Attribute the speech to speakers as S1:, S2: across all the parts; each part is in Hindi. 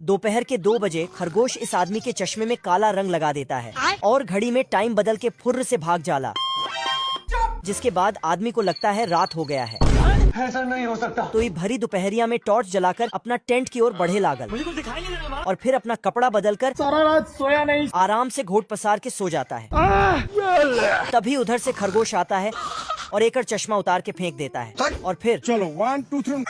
S1: दोपहर के 2 बजे खरगोश इस आदमी के चश्मे में काला रंग लगा देता है और घड़ी में टाइम बदल के फुर्र से भाग जाला, जिसके बाद आदमी को लगता है रात हो गया है।
S2: ऐसा नहीं हो सकता।
S1: तो ये भरी दोपहरिया में टॉर्च जलाकर अपना टेंट की ओर बढ़े लागल और फिर अपना कपड़ा बदलकर
S2: सारा रात सोया नहीं।
S1: आराम से घोट पसार के सो जाता है। तभी उधर से खरगोश आता है और एक चश्मा उतार के फेंक देता है और फिर
S2: चलो 1 2 3।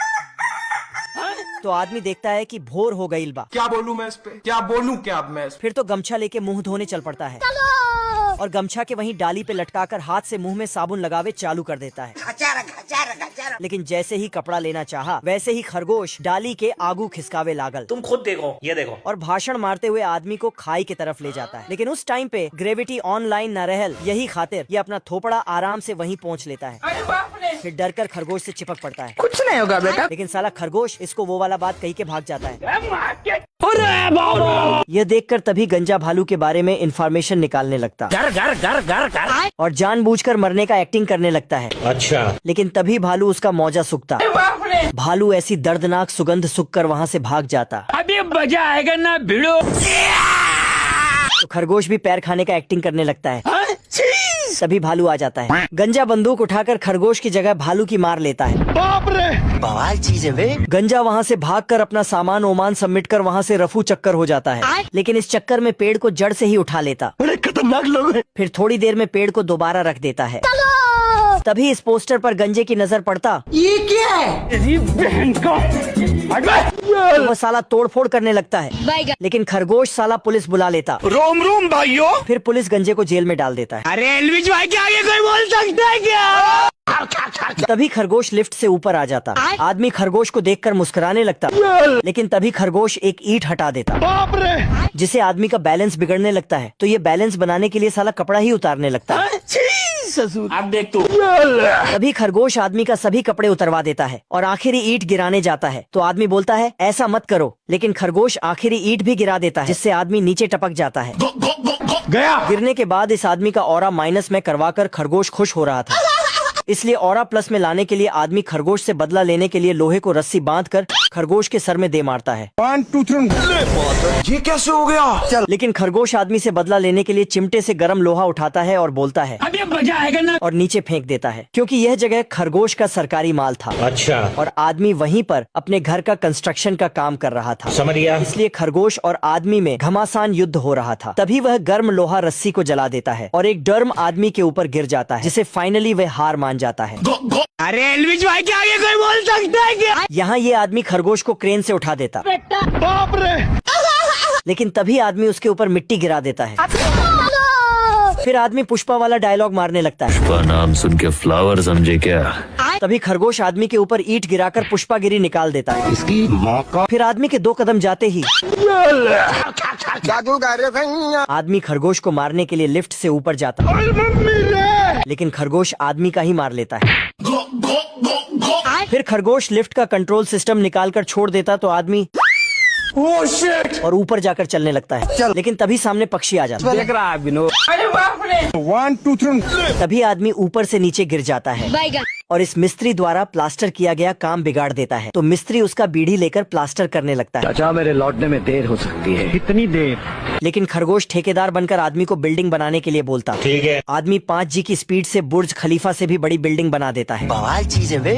S1: तो आदमी देखता है कि भोर हो गई बा।
S3: क्या बोलूं मैं इस पे, क्या बोलूं क्या मैं इस पे?
S1: फिर तो गमछा लेके मुंह धोने चल पड़ता है और गमछा के वहीं डाली पे लटकाकर हाथ से मुंह में साबुन लगावे चालू कर देता है। लेकिन जैसे ही कपड़ा लेना चाहा, वैसे ही खरगोश डाली के आगू खिसकावे लागल।
S4: तुम खुद देखो, ये देखो।
S1: और भाषण मारते हुए आदमी को खाई की तरफ ले जाता है। लेकिन उस टाइम पे ग्रेविटी ऑनलाइन न रहल, यही खातिर ये अपना थोपड़ा आराम से वहीं पहुंच लेता है। फिर डर कर खरगोश से चिपक पड़ता है।
S5: कुछ नहीं होगा बेटा।
S1: लेकिन साला खरगोश इसको वो वाला बात कही के भाग जाता है। यह देखकर तभी गंजा भालू के बारे में इंफॉर्मेशन निकालने लगता और जानबूझकर मरने का एक्टिंग करने लगता है।
S4: अच्छा।
S1: लेकिन तभी भालू उसका मौजा सूखता। भालू ऐसी दर्दनाक सुगंध सूख कर वहाँ से भाग जाता।
S5: अभी मजा आएगा ना भिड़ो।
S1: तो खरगोश भी पैर खाने का एक्टिंग करने लगता है। तभी भालू आ जाता है। गंजा बंदूक उठाकर खरगोश की जगह भालू की मार लेता है।
S2: बाप रे,
S5: बवाल चीज है वे।
S1: गंजा वहाँ से भागकर अपना सामान ओमान सबमिट कर वहाँ से रफू चक्कर हो जाता है। लेकिन इस चक्कर में पेड़ को जड़ से ही उठा लेता।
S2: बड़े खतरनाक लोग हैं।
S1: फिर थोड़ी देर में पेड़ को दोबारा रख देता है। तभी इस पोस्टर पर गंजे की नजर पड़ता।
S5: ये क्या है?
S2: तेरी बहन का।
S1: तो वो साला तोड़फोड़ करने लगता है। लेकिन खरगोश साला पुलिस बुला लेता।
S2: रोम रोम भाइयों।
S1: फिर पुलिस गंजे को जेल में डाल देता है।
S5: अरे एलविज भाई के आगे कोई बोल सकता है क्या?
S1: तभी खरगोश लिफ्ट से ऊपर आ जाता। आदमी खरगोश को देखकर मुस्कुराने लगता। लेकिन तभी खरगोश एक ईंट हटा देता,
S2: बाप रे,
S1: जिससे आदमी का बैलेंस बिगड़ने लगता है। तो ये बैलेंस बनाने के लिए साला कपड़ा ही उतारने लगता है।
S5: अब देख तू।
S1: तभी खरगोश आदमी का सभी कपड़े उतरवा देता है और आखिरी ईंट गिराने जाता है। तो आदमी बोलता है ऐसा मत करो, लेकिन खरगोश आखिरी ईंट भी गिरा देता है, जिससे आदमी नीचे टपक जाता है।
S2: गया।
S1: गिरने के बाद इस आदमी का ऑरा माइनस में करवाकर खरगोश खुश हो रहा था। इसलिए ऑरा प्लस में लाने के लिए आदमी खरगोश से बदला लेने के लिए लोहे को रस्सी बांधकर खरगोश के सर में दे मारता है।
S2: 1 2 3।
S3: ये कैसे हो गया?
S1: लेकिन खरगोश आदमी से बदला लेने के लिए चिमटे से गर्म लोहा उठाता है और बोलता है
S5: अभी मजा आएगा ना।
S1: और नीचे फेंक देता है, क्योंकि यह जगह खरगोश का सरकारी माल था।
S4: अच्छा।
S1: और आदमी वहीं पर अपने घर का कंस्ट्रक्शन का काम कर रहा था।
S4: समझ गया।
S1: इसलिए खरगोश और आदमी में घमासान युद्ध हो रहा था। तभी वह गर्म लोहा रस्सी को जला देता है और एक डर्म आदमी के ऊपर गिर जाता है, जिसे फाइनली वह हार मान जाता है।
S5: अरे एलविज भाई के आगे कोई बोल सकता है क्या?
S1: यहाँ ये आदमी खरगोश को क्रेन से उठा देता।
S2: बाप रे।
S1: लेकिन तभी आदमी उसके ऊपर मिट्टी गिरा देता है। फिर आदमी पुष्पा वाला डायलॉग मारने लगता है।
S6: पुष्पा नाम सुन के फ्लावर समझे क्या?
S1: तभी खरगोश आदमी के ऊपर ईंट गिराकर पुष्पागिरी निकाल देता है।
S2: इसकी माँ का।
S1: फिर आदमी के 2 कदम जाते ही
S2: जादूगर भैया।
S1: आदमी खरगोश को मारने के लिए लिफ्ट से ऊपर जाता, लेकिन खरगोश आदमी का ही मार लेता है। फिर खरगोश लिफ्ट का कंट्रोल सिस्टम निकालकर छोड़ देता तो आदमी
S2: ओह शिट।
S1: और ऊपर जाकर चलने लगता है। लेकिन तभी सामने पक्षी आ जाता है।
S5: देख रहा है विनोद। अरे बाप रे।
S2: 1 2 3।
S1: तभी आदमी ऊपर से नीचे गिर जाता है और इस मिस्त्री द्वारा प्लास्टर किया गया काम बिगाड़ देता है। तो मिस्त्री उसका बीड़ी लेकर प्लास्टर करने लगता है।
S5: चाचा मेरे लौटने में देर हो सकती है।
S2: कितनी देर?
S1: लेकिन खरगोश ठेकेदार बनकर आदमी को बिल्डिंग बनाने के लिए बोलता।
S4: ठीक है।
S1: आदमी 5G की स्पीड से बुर्ज खलीफा से भी बड़ी बिल्डिंग बना देता है।
S5: बवाल चीज है वे।